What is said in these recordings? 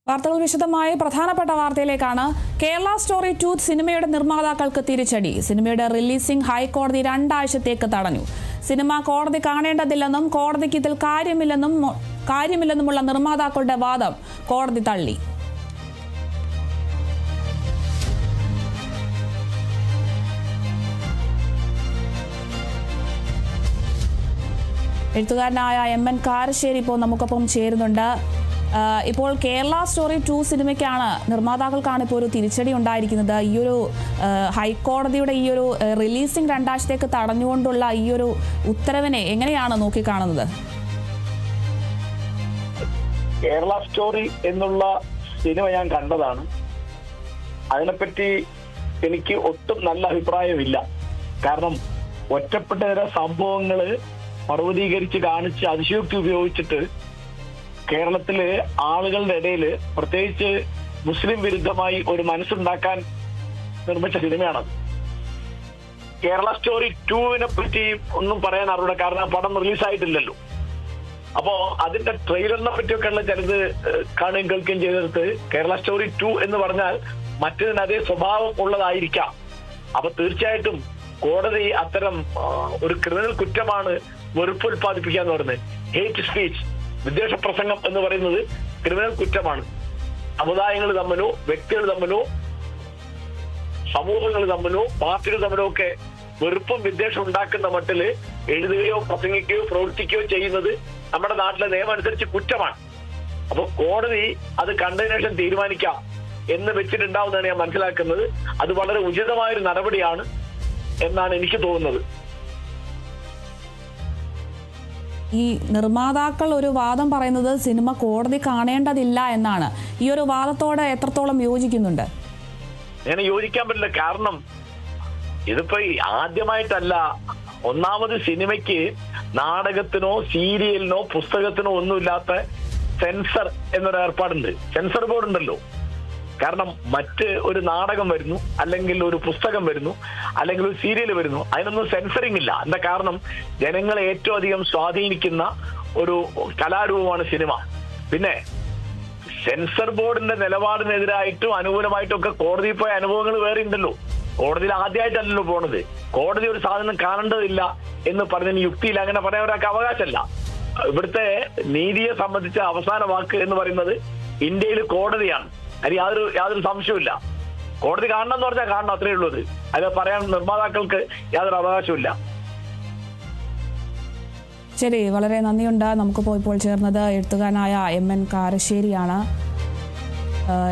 വാർത്തകൾ വിശദമായി പ്രധാനപ്പെട്ട വാർത്തയിലേക്കാണ്. കേരള സ്റ്റോറി 2 സിനിമയുടെ നിർമ്മാതാക്കൾക്ക് തിരിച്ചടി. സിനിമയുടെ റിലീസിംഗ് ഹൈക്കോടതി 2 ആഴ്ചത്തേക്ക് തടഞ്ഞു. സിനിമ കോടതി കാണേണ്ടതില്ലെന്നും കോടതിക്ക് ഇതിൽ കാര്യമില്ലെന്നുമുള്ള നിർമ്മാതാക്കളുടെ വാദം കോടതി തള്ളി. എഴുത്തുകാരനായ MN കാരശ്ശേരി ഇപ്പോൾ നമുക്കൊപ്പം ചേരുന്നുണ്ട്. ഇപ്പോൾ കേരള സ്റ്റോറി 2 സിനിമയ്ക്കാണ് നിർമ്മാതാക്കൾക്കാണ് ഇപ്പോൾ ഒരു തിരിച്ചടി ഉണ്ടായിരിക്കുന്നത്. ഈയൊരു ഹൈക്കോടതിയുടെ ഈയൊരു റിലീസിംഗ് 2 ആഴ്ചത്തേക്ക് തടഞ്ഞുകൊണ്ടുള്ള ഈയൊരു ഉത്തരവിനെ എങ്ങനെയാണ് നോക്കിക്കാണുന്നത്? കേരള സ്റ്റോറി എന്നുള്ള സിനിമ ഞാൻ കണ്ടതാണ്. അതിനെപ്പറ്റി എനിക്ക് ഒട്ടും നല്ല അഭിപ്രായമില്ല. കാരണം ഒറ്റപ്പെട്ട സംഭവങ്ങള് പർവ്വതീകരിച്ച് കാണിച്ച് അതിശയോക്തി ഉപയോഗിച്ചിട്ട് കേരളത്തില് ആളുകളുടെ ഇടയിൽ പ്രത്യേകിച്ച് മുസ്ലിം വിരുദ്ധമായി ഒരു മനസ്സുണ്ടാക്കാൻ നിർമ്മിച്ച സിനിമയാണത്. കേരള സ്റ്റോറി 2-നെ പറ്റി ഒന്നും പറയാൻ അറിയില്ല, കാരണം പടം റിലീസായിട്ടില്ലല്ലോ. അപ്പോ അതിന്റെ ട്രെയിലറിനെ പറ്റിയൊക്കെയുള്ള ചിലത് കാണുകയും കേൾക്കുകയും ചെയ്തെടുത്ത് കേരള സ്റ്റോറി 2 എന്ന് പറഞ്ഞാൽ മറ്റതിന് അതേ സ്വഭാവം ഉള്ളതായിരിക്കാം. അപ്പൊ തീർച്ചയായിട്ടും കോടതി അത്തരം ഒരു ക്രിമിനൽ കുറ്റമാണ് വെറുപ്പ് ഉൽപ്പാദിപ്പിക്കുക എന്ന് പറയുന്നത്. ഹേറ്റ് സ്പീച്ച്, വിദ്വേഷ പ്രസംഗം എന്ന് പറയുന്നത് ക്രിമിനൽ കുറ്റമാണ്. സമുദായങ്ങൾ തമ്മിലോ വ്യക്തികൾ തമ്മിലോ സമൂഹങ്ങൾ തമ്മിലോ പാർട്ടികൾ തമ്മിലോ ഒക്കെ വെറുപ്പും വിദ്വേഷം ഉണ്ടാക്കുന്ന മട്ടില് എഴുതുകയോ പ്രസംഗിക്കുകയോ പ്രവർത്തിക്കുകയോ ചെയ്യുന്നത് നമ്മുടെ നാട്ടിലെ നിയമം അനുസരിച്ച് കുറ്റമാണ്. അപ്പൊ കോടതി അത് കണ്ടതിന് ശേഷം തീരുമാനിക്കാം എന്ന് വെച്ചിട്ടുണ്ടാവുന്നതാണ് ഞാൻ മനസ്സിലാക്കുന്നത്. അത് വളരെ ഉചിതമായൊരു നടപടിയാണ് എന്നാണ് എനിക്ക് തോന്നുന്നത്. ഈ നിർമ്മാതാക്കൾ ഒരു വാദം പറയുന്നത് സിനിമ കോടതി കാണേണ്ടതില്ല എന്നാണ്. ഈ ഒരു വാദത്തോട് എത്രത്തോളം യോജിക്കുന്നുണ്ട്? ഞാൻ യോജിക്കാൻ പറ്റില്ല. കാരണം ഇതിപ്പോ ആദ്യമായിട്ടല്ല. ഒന്നാമത് സിനിമയ്ക്ക് നാടകത്തിനോ സീരിയലിനോ പുസ്തകത്തിനോ ഒന്നുമില്ലാത്ത സെൻസർ എന്നൊരു ഏർപ്പാടുണ്ട്. സെൻസർ ബോർഡ് ഉണ്ടല്ലോ. കാരണം മറ്റ് ഒരു നാടകം വരുന്നു, അല്ലെങ്കിൽ ഒരു പുസ്തകം വരുന്നു, അല്ലെങ്കിൽ ഒരു സീരിയൽ വരുന്നു, അതിനൊന്നും സെൻസറിങ് ഇല്ല. എന്താ കാരണം? ജനങ്ങളെ ഏറ്റവും അധികം സ്വാധീനിക്കുന്ന ഒരു കലാരൂപമാണ് സിനിമ. പിന്നെ സെൻസർ ബോർഡിന്റെ നിലപാടിനെതിരായിട്ടും അനുകൂലമായിട്ടും ഒക്കെ കോടതിയിൽ പോയ അനുഭവങ്ങൾ വേറെ ഉണ്ടല്ലോ. കോടതിയിൽ ആദ്യമായിട്ടല്ലല്ലോ പോണത്. കോടതി ഒരു സാധനം കാണേണ്ടതില്ല എന്ന് പറഞ്ഞതിന് യുക്തിയില്ല. അങ്ങനെ പറയാൻ ഒരാൾക്ക് അവകാശമല്ല. ഇവിടുത്തെ നീതിയെ സംബന്ധിച്ച അവസാന വാക്ക് എന്ന് പറയുന്നത് ഇന്ത്യയിൽ കോടതിയാണ്. അതിൽ യാതൊരു സംശയമില്ല. കോടതി കാണണം എന്ന് പറഞ്ഞാൽ കാണണം, അത്രയേ ഉള്ളൂ. അത് പറയാൻ നിർമ്മാതാക്കൾക്ക് യാതൊരു അവകാശമില്ല. ശരി, വളരെ നന്ദിയുണ്ട്. നമുക്കിപ്പോൾ ഇപ്പോൾ ചേർന്നത് എഴുത്തുകാരനായ MN കാരശ്ശേരിയാണ്.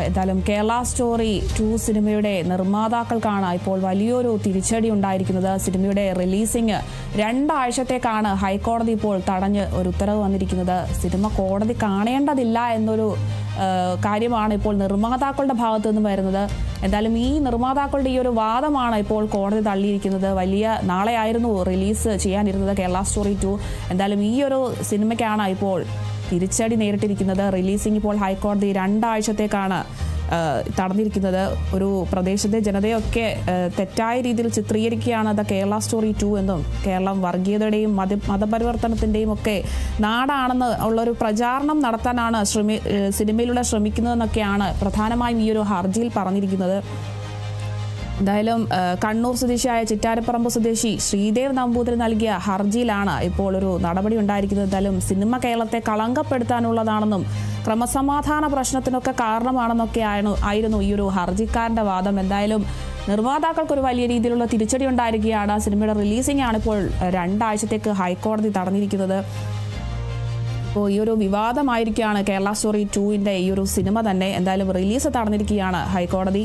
എന്തായാലും കേരള സ്റ്റോറി 2 സിനിമയുടെ നിർമ്മാതാക്കൾക്കാണ് ഇപ്പോൾ വലിയൊരു തിരിച്ചടി ഉണ്ടായിരിക്കുന്നത്. സിനിമയുടെ റിലീസിംഗ് 2 ആഴ്ചത്തേക്കാണ് ഹൈക്കോടതി ഇപ്പോൾ തടഞ്ഞ് ഒരു ഉത്തരവ് വന്നിരിക്കുന്നത്. സിനിമ കോടതി കാണേണ്ടതില്ല എന്നൊരു കാര്യമാണ് ഇപ്പോൾ നിർമ്മാതാക്കളുടെ ഭാഗത്തു നിന്ന് വരുന്നത്. എന്തായാലും ഈ നിർമ്മാതാക്കളുടെ ഈ ഒരു വാദമാണ് ഇപ്പോൾ കോടതി തള്ളിയിരിക്കുന്നത്. നാളെയായിരുന്നു റിലീസ് ചെയ്യാനിരുന്നത് കേരള സ്റ്റോറി 2. എന്തായാലും ഈ ഒരു സിനിമയ്ക്കാണ് ഇപ്പോൾ തിരിച്ചടി നേരിട്ടിരിക്കുന്നത്. റിലീസിംഗ് ഇപ്പോൾ ഹൈക്കോടതി 2 ആഴ്ചത്തേക്കാണ് തടഞ്ഞിരിക്കുന്നത്. ഒരു പ്രദേശത്തെ ജനതയൊക്കെ തെറ്റായ രീതിയിൽ ചിത്രീകരിക്കുകയാണ് ദ കേരള സ്റ്റോറി 2 എന്നും കേരളം വർഗീയതയുടെയും മതപരിവർത്തനത്തിൻ്റെയും ഒക്കെ നാടാണെന്ന് ഉള്ളൊരു പ്രചാരണം നടത്താനാണ് സിനിമയിലൂടെ ശ്രമിക്കുന്നതെന്നൊക്കെയാണ് പ്രധാനമായും ഈ ഒരു ഹർജിയിൽ പറഞ്ഞിരിക്കുന്നത്. എന്തായാലും കണ്ണൂർ സ്വദേശിയായ ചിറ്റാരപ്പറമ്പ് സ്വദേശി ശ്രീദേവ് നമ്പൂതിരി നൽകിയ ഹർജിയിലാണ് ഇപ്പോൾ ഒരു നടപടി ഉണ്ടായിരിക്കുന്നത്. എന്തായാലും സിനിമ കേരളത്തെ കളങ്കപ്പെടുത്താനുള്ളതാണെന്നും ക്രമസമാധാന പ്രശ്നത്തിനൊക്കെ കാരണമാണെന്നൊക്കെ ആയിരുന്നു ഈ ഒരു ഹർജിക്കാരൻ്റെ വാദം. എന്തായാലും നിർമ്മാതാക്കൾക്കൊരു വലിയ രീതിയിലുള്ള തിരിച്ചടി ഉണ്ടായിരിക്കുകയാണ്. സിനിമയുടെ റിലീസിംഗ് ആണ് ഇപ്പോൾ 2 ആഴ്ചത്തേക്ക് ഹൈക്കോടതി തടഞ്ഞിരിക്കുന്നത്. ഇപ്പോൾ ഈ ഒരു വിവാദമായിരിക്കുകയാണ് കേരള സ്റ്റോറി 2-ൻ്റെ ഈ ഒരു സിനിമ തന്നെ. എന്തായാലും റിലീസ് തടഞ്ഞിരിക്കുകയാണ് ഹൈക്കോടതി.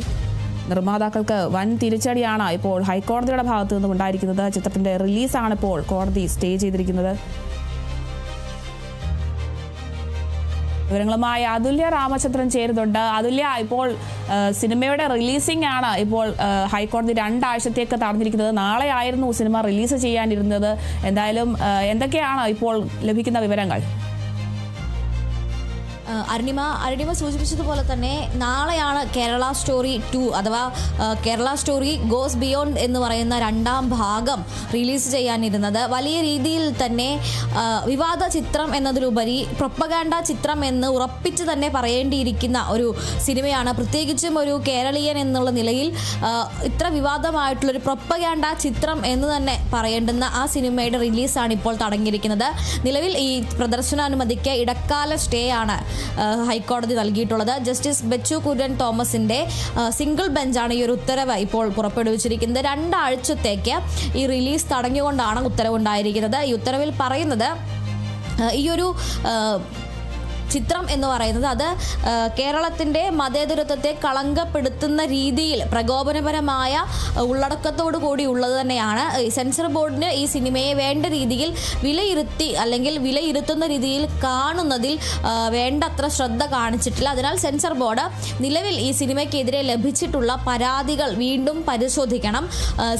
നിർമ്മാതാക്കൾക്ക് വൻ തിരിച്ചടിയാണ് ഇപ്പോൾ ഹൈക്കോടതിയുടെ ഭാഗത്തു നിന്നും ഉണ്ടായിരിക്കുന്നത്. ചിത്രത്തിന്റെ റിലീസാണ് ഇപ്പോൾ കോടതി സ്റ്റേ ചെയ്തിരിക്കുന്നത്. വിവരങ്ങളുമായി അതുല്യ രാമചന്ദ്രൻ ചേരുന്നുണ്ട്. അതുല്യ, ഇപ്പോൾ സിനിമയുടെ റിലീസിംഗ് ആണ് ഇപ്പോൾ ഹൈക്കോടതി 2 ആഴ്ചത്തേക്ക് തടഞ്ഞിരിക്കുന്നത്. നാളെ ആയിരുന്നു സിനിമ റിലീസ് ചെയ്യാനിരുന്നത്. എന്തായാലും എന്തൊക്കെയാണ് ഇപ്പോൾ ലഭിക്കുന്ന വിവരങ്ങൾ? അരുണിമ സൂചിപ്പിച്ചതുപോലെ തന്നെ നാളെയാണ് കേരള സ്റ്റോറി 2 അഥവാ കേരള സ്റ്റോറി ഗോസ് ബിയോണ്ട് എന്ന് പറയുന്ന രണ്ടാം ഭാഗം റിലീസ് ചെയ്യാനിരുന്നത്. വലിയ രീതിയിൽ തന്നെ വിവാദ ചിത്രം എന്നതിലുപരി പ്രൊപ്പഗാൻഡ ചിത്രം എന്ന് ഉറപ്പിച്ച് തന്നെ പറയേണ്ടിയിരിക്കുന്ന ഒരു സിനിമയാണ്. പ്രത്യേകിച്ചും ഒരു കേരളീയൻ എന്നുള്ള നിലയിൽ ഇത്ര വിവാദമായിട്ടുള്ളൊരു പ്രൊപ്പഗാൻഡ ചിത്രം എന്ന് തന്നെ പറയേണ്ടുന്ന ആ സിനിമയുടെ റിലീസാണ് ഇപ്പോൾ തുടങ്ങിയിരിക്കുന്നത്. നിലവിൽ ഈ പ്രദർശനാനുമതിക്ക് ഇടക്കാല സ്റ്റേ ആണ് ഹൈക്കോടതി നൽകിയിട്ടുള്ളത്. ജസ്റ്റിസ് ബെച്ചു കുര്യൻ തോമസിന്റെ സിംഗിൾ ബെഞ്ചാണ് ഈ ഒരു ഉത്തരവ് ഇപ്പോൾ പുറപ്പെടുവിച്ചിരിക്കുന്നത്. 2 ആഴ്ചത്തേക്ക് ഈ റിലീസ് തടഞ്ഞുകൊണ്ടാണ് ഉത്തരവുണ്ടായിരിക്കുന്നത്. ഈ ഉത്തരവിൽ പറയുന്നത് ഈ ഒരു ചിത്രം എന്ന് പറയുന്നത് അത് കേരളത്തിൻ്റെ മതേതരത്വത്തെ കളങ്കപ്പെടുത്തുന്ന രീതിയിൽ പ്രകോപനപരമായ ഉള്ളടക്കത്തോടു കൂടി ഉള്ളത് തന്നെയാണ്. സെൻസർ ബോർഡിന് ഈ സിനിമയെ വേണ്ട രീതിയിൽ വിലയിരുത്തുന്ന രീതിയിൽ കാണുന്നതിൽ വേണ്ടത്ര ശ്രദ്ധ കാണിച്ചിട്ടില്ല. അതിനാൽ സെൻസർ ബോർഡ് നിലവിൽ ഈ സിനിമയ്ക്കെതിരെ ലഭിച്ചിട്ടുള്ള പരാതികൾ വീണ്ടും പരിശോധിക്കണം.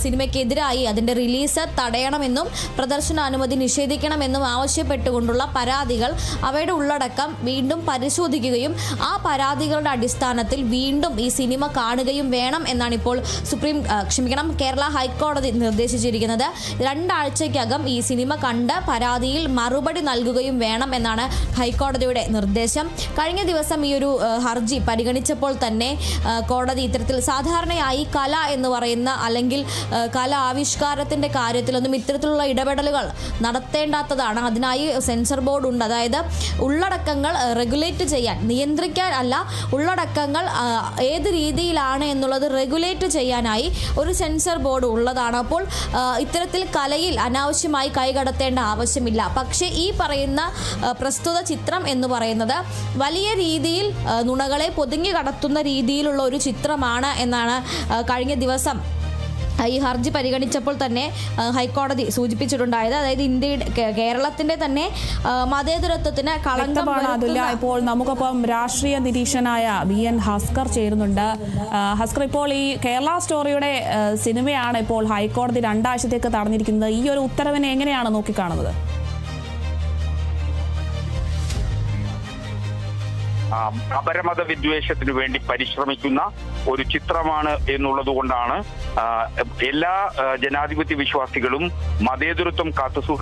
സിനിമയ്ക്കെതിരായി അതിൻ്റെ റിലീസ് തടയണമെന്നും പ്രദർശനാനുമതി നിഷേധിക്കണമെന്നും ആവശ്യപ്പെട്ടുകൊണ്ടുള്ള പരാതികൾ അവയുടെ ഉള്ളടക്കം വീണ്ടും പരിശോധിക്കുകയും ആ പരാതികളുടെ അടിസ്ഥാനത്തിൽ വീണ്ടും ഈ സിനിമ കാണുകയും വേണം എന്നാണ് ഇപ്പോൾ കേരള ഹൈക്കോടതി നിർദ്ദേശിച്ചിരിക്കുന്നത്. 2 ആഴ്ചയ്ക്കകം ഈ സിനിമ കണ്ട് പരാതിയിൽ മറുപടി നൽകുകയും വേണം എന്നാണ് ഹൈക്കോടതിയുടെ നിർദ്ദേശം. കഴിഞ്ഞ ദിവസം ഈ ഒരു ഹർജി പരിഗണിച്ചപ്പോൾ തന്നെ കോടതി ഇത്തരത്തിൽ സാധാരണയായി കല എന്ന് പറയുന്ന അല്ലെങ്കിൽ കല ആവിഷ്കാരത്തിൻ്റെ കാര്യത്തിലൊന്നും ഇത്തരത്തിലുള്ള ഇടപെടലുകൾ നടത്തേണ്ടാത്തതാണ്. അതിനായി സെൻസർ ബോർഡ് ഉണ്ട്. അതായത് ഉള്ളടക്കങ്ങൾ റെഗുലേറ്റ് ചെയ്യാൻ, നിയന്ത്രിക്കാൻ അല്ല, ഉള്ളടക്കങ്ങൾ ഏത് രീതിയിലാണ് എന്നുള്ളത് റെഗുലേറ്റ് ചെയ്യാനായി ഒരു സെൻസർ ബോർഡ് ഉള്ളതാണ്. അപ്പോൾ ഇത്തരത്തിൽ കലയിൽ അനാവശ്യമായി കൈകടത്തേണ്ട ആവശ്യമില്ല. പക്ഷേ ഈ പറയുന്ന പ്രസ്തുത ചിത്രം എന്ന് പറയുന്നത് വലിയ രീതിയിൽ നുണകളെ പൊതുങ്ങി കടത്തുന്ന രീതിയിലുള്ള ഒരു ചിത്രമാണ് എന്നാണ് കഴിഞ്ഞ ദിവസം ഈ ഹർജി പരിഗണിച്ചപ്പോൾ തന്നെ ഹൈക്കോടതി സൂചിപ്പിച്ചിട്ടുണ്ടായത്. അതായത് കേരളത്തിന്റെ തന്നെ മതേതരത്വത്തിന് കളങ്കം. ഇപ്പോൾ നമുക്കൊപ്പം രാഷ്ട്രീയ നിരീക്ഷകനായ BN ഹസ്കർ ചേരുന്നുണ്ട്. ഹസ്കർ, ഇപ്പോൾ ഈ കേരള സ്റ്റോറിയുടെ സിനിമയാണ് ഇപ്പോൾ ഹൈക്കോടതി 2 ആഴ്ചത്തേക്ക് തടഞ്ഞിരിക്കുന്നത്. ഈ ഒരു ഉത്തരവിനെ എങ്ങനെയാണ് നോക്കിക്കാണുന്നത്? അപരമത വിദ്വേഷത്തിനു വേണ്ടി പരിശ്രമിക്കുന്ന ഒരു ചിത്രമാണ് എന്നുള്ളത് കൊണ്ടാണ് എല്ലാ ജനാധിപത്യ വിശ്വാസികളും മതേതരത്വം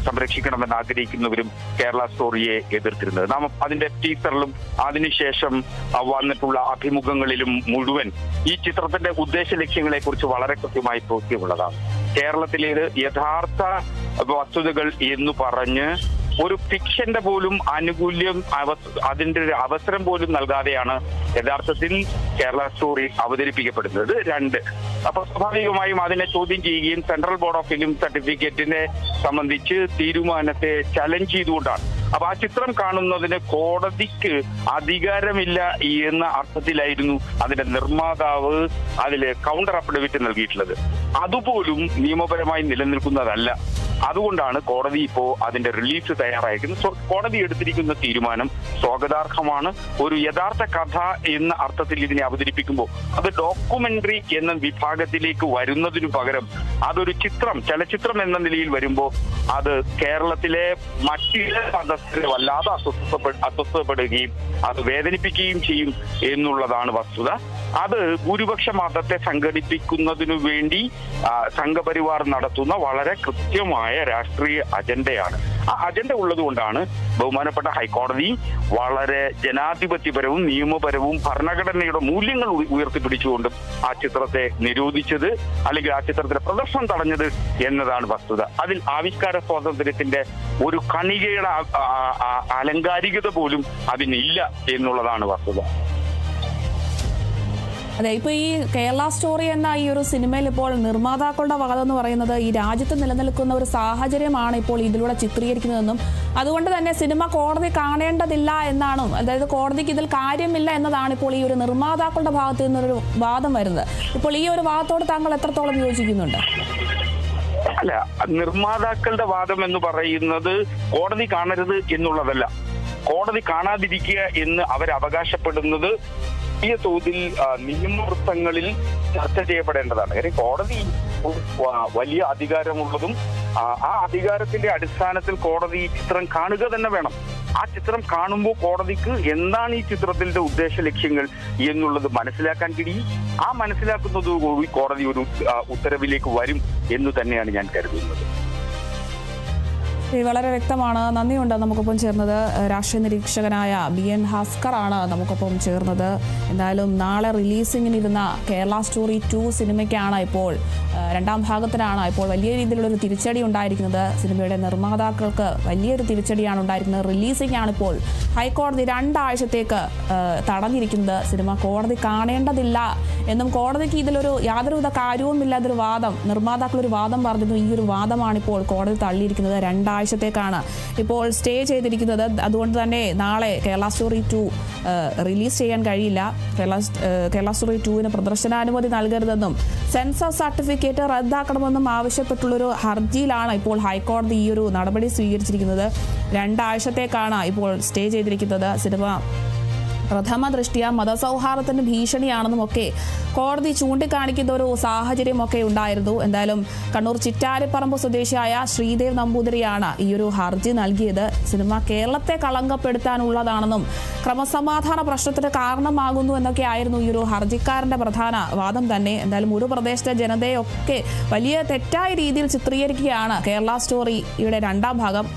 സംരക്ഷിക്കണമെന്ന് ആഗ്രഹിക്കുന്നവരും കേരള സ്റ്റോറിയെ എതിർത്തിരുന്നത്. നാം അതിന്റെ ടീസറിലും അതിനുശേഷം വന്നിട്ടുള്ള അഭിമുഖങ്ങളിലും മുഴുവൻ ഈ ചിത്രത്തിന്റെ ഉദ്ദേശ ലക്ഷ്യങ്ങളെ കുറിച്ച് വളരെ കൃത്യമായി ബോധ്യമുള്ളതാണ്. കേരളത്തിലേത് യഥാർത്ഥ വസ്തുതകൾ എന്ന് പറഞ്ഞ് ഒരു ഫിക്ഷന്റെ പോലും ആനുകൂല്യം അതിന്റെ ഒരു അവസരം പോലും നൽകാതെയാണ് യഥാർത്ഥത്തിൽ കേരള സ്റ്റോറി അവതരിപ്പിക്കപ്പെടുന്നത്. 2, അപ്പൊ സ്വാഭാവികമായും അതിനെ ചോദ്യം ചെയ്യുകയും സെൻട്രൽ ബോർഡ് ഓഫ് ഫിലിം സർട്ടിഫിക്കറ്റിനെ സംബന്ധിച്ച് തീരുമാനത്തെ ചലഞ്ച് ചെയ്തുകൊണ്ടാണ്. അപ്പൊ ആ ചിത്രം കാണുന്നതിന് കോടതിക്ക് അധികാരമില്ല എന്ന അർത്ഥത്തിലായിരുന്നു അതിന്റെ നിർമ്മാതാവ് അതില് കൗണ്ടർ അഫിഡവിറ്റ് നൽകിയിട്ടുള്ളത്. അതുപോലും നിയമപരമായി നിലനിൽക്കുന്നതല്ല. അതുകൊണ്ടാണ് കോടതി ഇപ്പോ അതിന്റെ റിലീസ് തയ്യാറായിരിക്കുന്നത്. കോടതി എടുത്തിരിക്കുന്ന തീരുമാനം സ്വാഗതാർഹമാണ്. ഒരു യഥാർത്ഥ കഥ എന്ന അർത്ഥത്തിൽ ഇതിനെ അവതരിപ്പിക്കുമ്പോൾ അത് ഡോക്യുമെന്ററി എന്ന വിഭാഗത്തിലേക്ക് വരുന്നതിനു പകരം അതൊരു ചലച്ചിത്രം എന്ന നിലയിൽ വരുമ്പോൾ അത് കേരളത്തിലെ മറ്റു മതസ്ഥരെ വല്ലാതെ അസ്വസ്ഥപ്പെടുകയും അത് വേദനിപ്പിക്കുകയും ചെയ്യും എന്നുള്ളതാണ് വസ്തുത. അത് ഭൂരിപക്ഷ മതത്തെ സംഘടിപ്പിക്കുന്നതിനു വേണ്ടി സംഘപരിവാർ നടത്തുന്ന വളരെ കൃത്യമായ രാഷ്ട്രീയ അജണ്ടയാണ്. ആ അജണ്ട ഉള്ളതുകൊണ്ടാണ് ബഹുമാനപ്പെട്ട ഹൈക്കോടതി വളരെ ജനാധിപത്യപരവും നിയമപരവും ഭരണഘടനയുടെ മൂല്യങ്ങൾ ഉയർത്തിപ്പിടിച്ചുകൊണ്ടും ആ ചിത്രത്തെ നിരോധിച്ചത് അല്ലെങ്കിൽ ആ ചിത്രത്തിന്റെ പ്രദർശനം തടഞ്ഞത് എന്നതാണ് വസ്തുത. അതിൽ ആവിഷ്കാര സ്വാതന്ത്ര്യത്തിന്റെ ഒരു കണികയുടെ അലങ്കാരികത പോലും അതിനില്ല എന്നുള്ളതാണ് വസ്തുത. അതെ, ഇപ്പോൾ ഈ കേരള സ്റ്റോറി എന്ന ഈ ഒരു സിനിമയിൽ ഇപ്പോൾ നിർമ്മാതാക്കളുടെ വാദം എന്ന് പറയുന്നത് ഈ രാജ്യത്ത് നിലനിൽക്കുന്ന ഒരു സാഹചര്യമാണ് ഇപ്പോൾ ഇതിലൂടെ ചിത്രീകരിക്കുന്നതെന്നും അതുകൊണ്ട് തന്നെ സിനിമ കോടതി കാണേണ്ടതില്ല എന്നാണ്, അതായത് കോടതിക്ക് ഇതിൽ കാര്യമില്ല എന്നതാണ് ഇപ്പോൾ ഈ ഒരു നിർമ്മാതാക്കളുടെ ഭാഗത്ത് നിന്നൊരു വാദം വരുന്നത്. ഇപ്പോൾ ഈ ഒരു വാദത്തോട് താങ്കൾ എത്രത്തോളം യോജിക്കുന്നുണ്ട്? അല്ല, നിർമ്മാതാക്കളുടെ വാദം എന്ന് പറയുന്നത് കോടതി കാണരുത് എന്നുള്ളതല്ല. കോടതി കാണാതിരിക്കുക എന്ന് അവർ അവകാശപ്പെടുന്നത് വലിയ തോതിൽ നിയമവൃത്തങ്ങളിൽ ചർച്ച ചെയ്യപ്പെടേണ്ടതാണ്. കാര്യം കോടതി വലിയ അധികാരമുള്ളതും ആ അധികാരത്തിന്റെ അടിസ്ഥാനത്തിൽ കോടതി ഈ ചിത്രം കാണുക തന്നെ വേണം. ആ ചിത്രം കാണുമ്പോൾ കോടതിക്ക് എന്താണ് ഈ ചിത്രത്തിന്റെ ഉദ്ദേശ ലക്ഷ്യങ്ങൾ എന്നുള്ളത് മനസ്സിലാക്കാൻ കഴിയും. ആ മനസ്സിലാക്കുന്നതോടുകൂടി കോടതി ഒരു ഉത്തരവിലേക്ക് വരും എന്ന് തന്നെയാണ് ഞാൻ കരുതുന്നത്. വളരെ വ്യക്തമാണ്. നന്ദിയുണ്ട്. നമുക്കൊപ്പം ചേർന്നത് രാഷ്ട്രീയ നിരീക്ഷകനായ BN ഭാസ്കറാണ് നമുക്കൊപ്പം ചേർന്നത്. എന്തായാലും നാളെ റിലീസിങ്ങിനിരുന്ന കേരള സ്റ്റോറി 2 സിനിമയ്ക്കാണ് ഇപ്പോൾ രണ്ടാം ഭാഗത്തിനാണ് ഇപ്പോൾ വലിയ രീതിയിലുള്ളൊരു തിരിച്ചടി ഉണ്ടായിരിക്കുന്നത്. സിനിമയുടെ നിർമ്മാതാക്കൾക്ക് വലിയൊരു തിരിച്ചടിയാണ് ഉണ്ടായിരിക്കുന്നത്. റിലീസിംഗ് ആണ് ഇപ്പോൾ ഹൈക്കോടതി 2 ആഴ്ചത്തേക്ക് തടഞ്ഞിരിക്കുന്നത്. സിനിമ കോടതി കാണേണ്ടതില്ല എന്നും കോടതിക്ക് ഇതിലൊരു യാതൊരുവിധ കാര്യവുമില്ല, ഇതൊരു വാദം, നിർമ്മാതാക്കളൊരു വാദം പറഞ്ഞിരുന്നു. ഈ ഒരു വാദമാണ് ഇപ്പോൾ കോടതി തള്ളിയിരിക്കുന്നത്. 2 ആഴ്ചത്തേക്കാണ് ഇപ്പോൾ സ്റ്റേ ചെയ്തിരിക്കുന്നത്. അതുകൊണ്ട് തന്നെ നാളെ കേരള സ്റ്റോറി 2 റിലീസ് ചെയ്യാൻ കഴിയില്ല. കേരള സ്റ്റോറി 2-ന് പ്രദർശനാനുമതി നൽകരുതെന്നും സെൻസർ സർട്ടിഫിക്കറ്റ് റദ്ദാക്കണമെന്നും ആവശ്യപ്പെട്ടുള്ളൊരു ഹർജിയിലാണ് ഇപ്പോൾ ഹൈക്കോടതി ഈ ഒരു നടപടി സ്വീകരിച്ചിരിക്കുന്നത്. 2 ആഴ്ചത്തേക്കാണ് ഇപ്പോൾ സ്റ്റേ ചെയ്തിരിക്കുന്നത്. സിനിമ പ്രഥമ ദൃഷ്ടിയ മതസൗഹാർദ്ദത്തിന് ഭീഷണിയാണെന്നും ഒക്കെ കോടതി ചൂണ്ടിക്കാണിക്കുന്ന ഒരു സാഹചര്യമൊക്കെ ഉണ്ടായിരുന്നു. എന്തായാലും കണ്ണൂർ ചിറ്റാരിപ്പറമ്പ് സ്വദേശിയായ ശ്രീദേവ് നമ്പൂതിരിയാണ് ഈ ഒരു ഹർജി നൽകിയത്. സിനിമ കേരളത്തെ കളങ്കപ്പെടുത്താനുള്ളതാണെന്നും ക്രമസമാധാന പ്രശ്നത്തിന് കാരണമാകുന്നു എന്നൊക്കെ ആയിരുന്നു ഈ ഒരു ഹർജിക്കാരന്റെ പ്രധാന വാദം തന്നെ. എന്തായാലും ഒരു പ്രദേശത്തെ ജനതയൊക്കെ വലിയ തെറ്റായ രീതിയിൽ ചിത്രീകരിക്കുകയാണ് കേരള സ്റ്റോറിയുടെ 2ാം ഭാഗം.